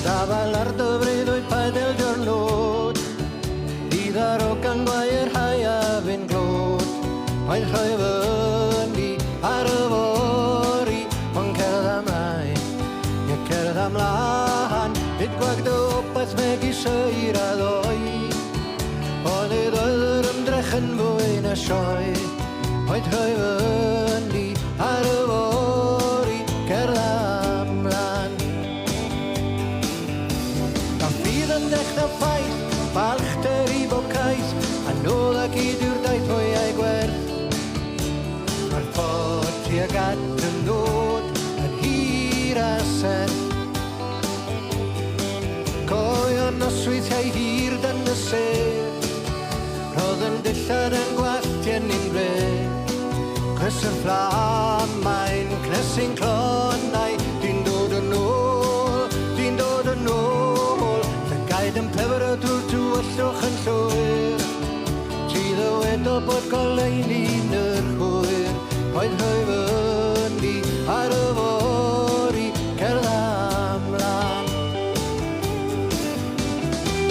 dafal ar dy breuddwyd padel diwrnod, Bydd ar ogan gwair haiaf yn glod. Mae'n rhoi fyny ar y fori, Mae'n cerdd amlaen, ie cerdd amlaen, Nid gwag dy obaith meg I syr a ddoi. Ond nid oedd yr ymdrech yn fwy na sioe. Mae'n rhoi fyny ar y fori, cerdd amlaen. A fydd yn dechrau ffaith, balchder I bocaeth, a nôl ac I dyw'r daith mwy ei gwerth. Mae'r ffordd tuag at y nod yn hir a serth. Coeon nosweithiau hir dan y sef, roedd yn dillad yn gwalltien i'n gref. Cres yn fflamau'n cnesu'n clonau, di'n dod yn ôl, di'n dod yn ôl. Llygaid yn plefer o drwy'r tywallwch yn llwyr, Ti ddywedo bod goleuni'n yr hwyr, Oedd rhoi fyny ar y fori, cerdd amlan.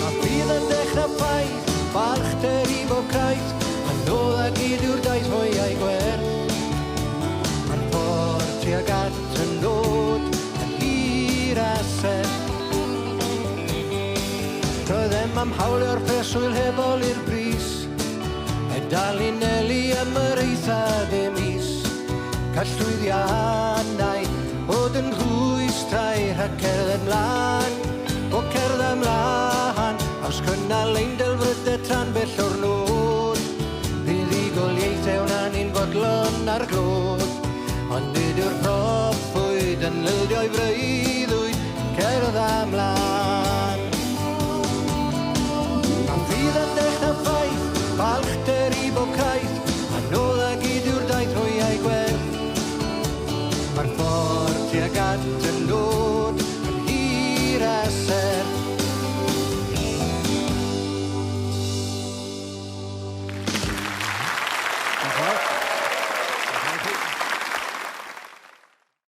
A bydd yn dechrau ffaith, balchder I bocaeth, a nôl ac I dyw'r daith mwy ei gwerth. Mae'n ffordd tuag at y nod yn hir a serth. Roeddem am hawlio'r preswyl heb oli'r bris, a dal I nelu am yr eithaf e mis. Gall llwyddiannau bod yn rhwystrau rhag cerdd ymlaen, o cerdd ymlaen, aws cynnal ein delfrydau tran bell o'r nod. Bydd I goliaethau hwnna ni'n fodlon ar glod, ond nid yw'r proffwyd yn lydio'i freuddwyd, cerdd ymlaen. A fydd yn dechrau ffaith, balchder I bocaeth,